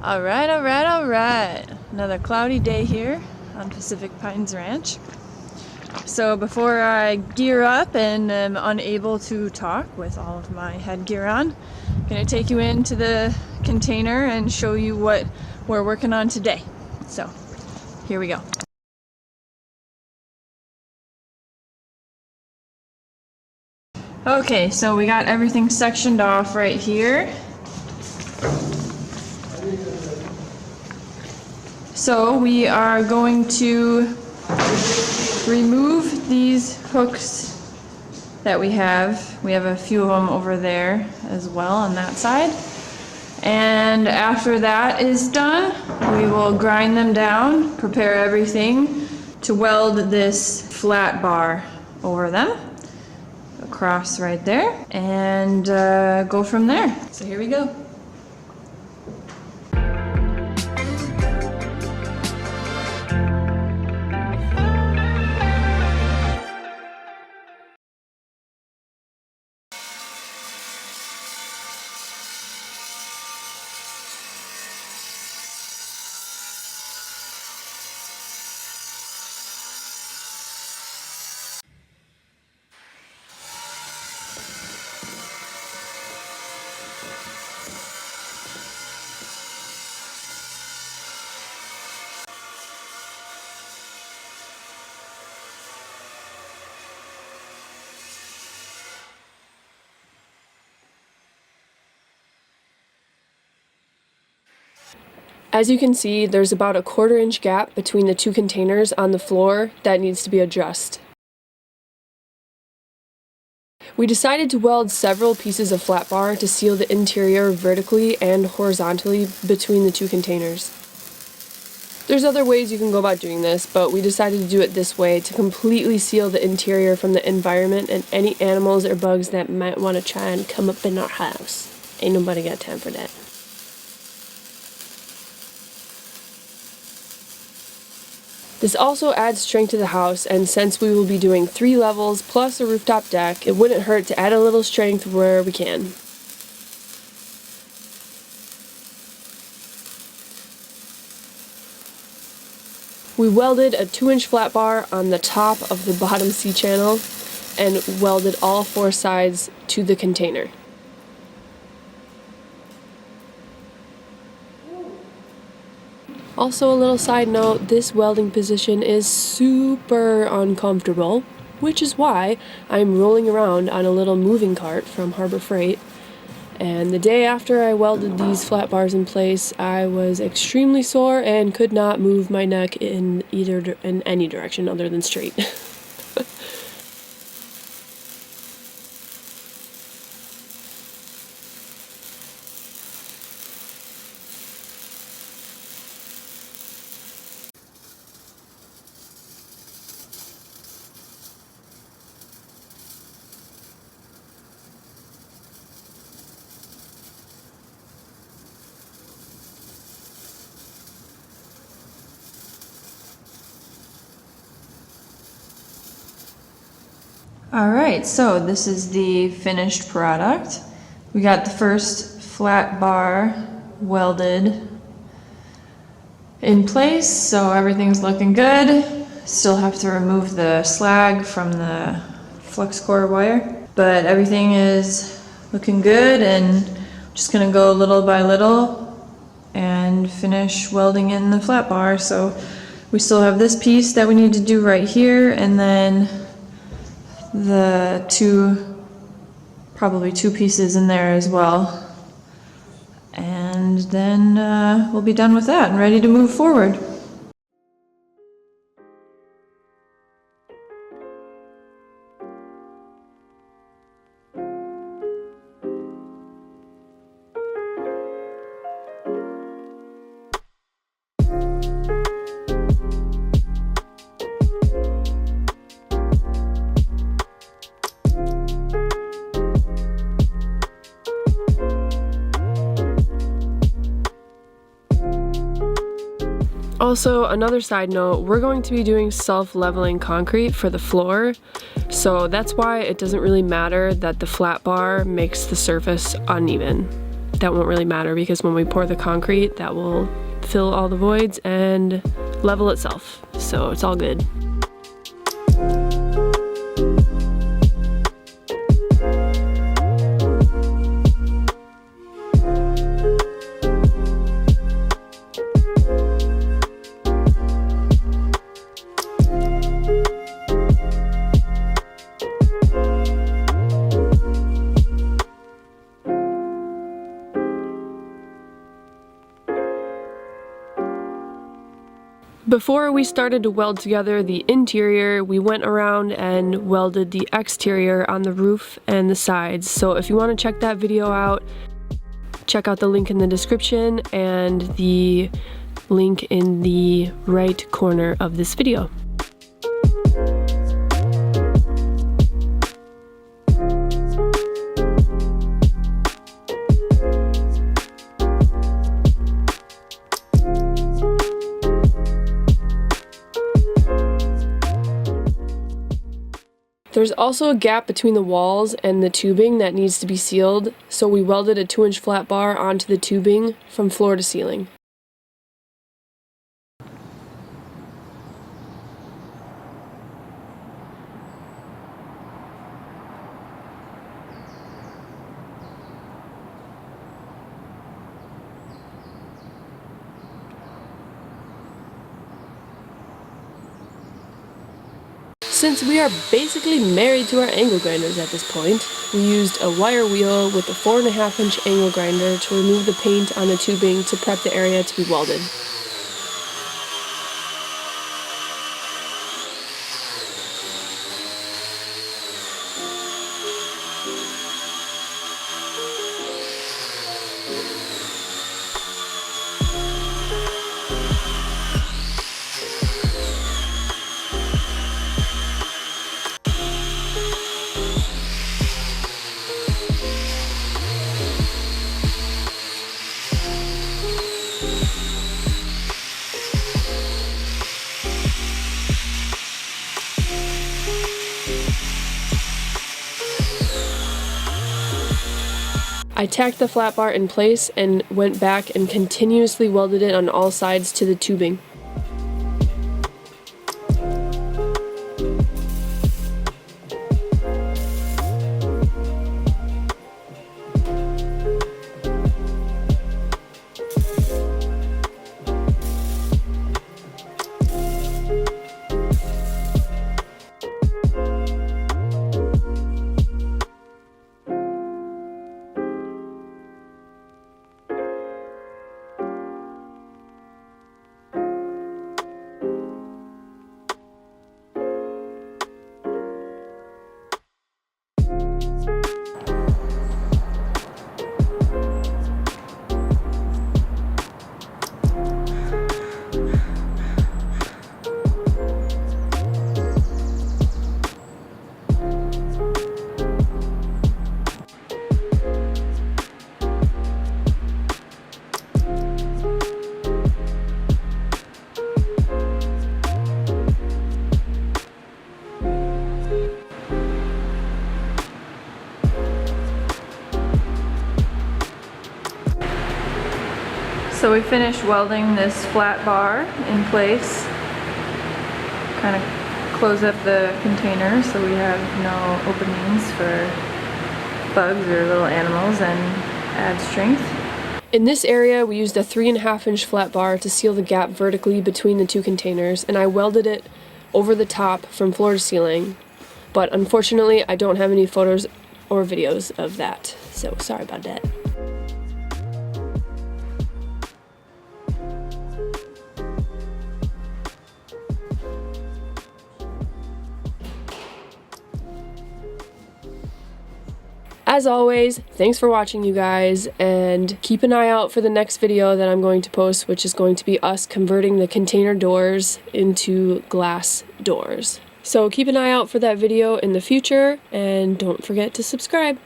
All right. Another cloudy day here on Pacific Pines Ranch. So before I gear up and am unable to talk with all of my headgear on, I'm gonna take you into the container and show you what we're working on today. So here we go. Okay, so we got everything sectioned off right here. So we are going to remove these hooks that we have. We have a few of them over there as well on that side. And after that is done, we will grind them down, prepare everything to weld this flat bar over them, across right there, and go from there. So here we go. As you can see, there's about a 1/4 inch gap between the two containers on the floor that needs to be addressed. We decided to weld several pieces of flat bar to seal the interior vertically and horizontally between the two containers. There's other ways you can go about doing this, but we decided to do it this way to completely seal the interior from the environment and any animals or bugs that might want to try and come up in our house. Ain't nobody got time for that. This also adds strength to the house, and since we will be doing 3 levels plus a rooftop deck, it wouldn't hurt to add a little strength where we can. We welded a 2-inch flat bar on the top of the bottom C-channel and welded all 4 sides to the container. Also, a little side note, this welding position is super uncomfortable, which is why I'm rolling around on a little moving cart from Harbor Freight. And the day after I welded these flat bars in place, I was extremely sore and could not move my neck in any direction other than straight. Alright, so this is the finished product. We got the first flat bar welded in place, so everything's looking good. Still have to remove the slag from the flux core wire, but everything is looking good, and just gonna go little by little and finish welding in the flat bar. So we still have this piece that we need to do right here, and then the probably two pieces in there as well, and then we'll be done with that and ready to move forward. Also, another side note, we're going to be doing self-leveling concrete for the floor, so that's why it doesn't really matter that the flat bar makes the surface uneven. that won't really matter because when we pour the concrete, that will fill all the voids and level itself. So it's all good. Before we started to weld together the interior, we went around and welded the exterior on the roof and the sides. So if you want to check that video out, check out the link in the description and the link in the right corner of this video. There's also a gap between the walls and the tubing that needs to be sealed, so we welded a 2-inch flat bar onto the tubing from floor to ceiling. Since we are basically married to our angle grinders at this point, we used a wire wheel with a 4.5-inch angle grinder to remove the paint on the tubing to prep the area to be welded. I tacked the flat bar in place and went back and continuously welded it on all sides to the tubing. So we finished welding this flat bar in place. Kind of close up the container so we have no openings for bugs or little animals and add strength. In this area, we used a 3.5-inch flat bar to seal the gap vertically between the two containers, and I welded it over the top from floor to ceiling. But unfortunately, I don't have any photos or videos of that, so sorry about that. As always, thanks for watching, you guys, and keep an eye out for the next video that I'm going to post, which is going to be us converting the container doors into glass doors. So keep an eye out for that video in the future, and don't forget to subscribe.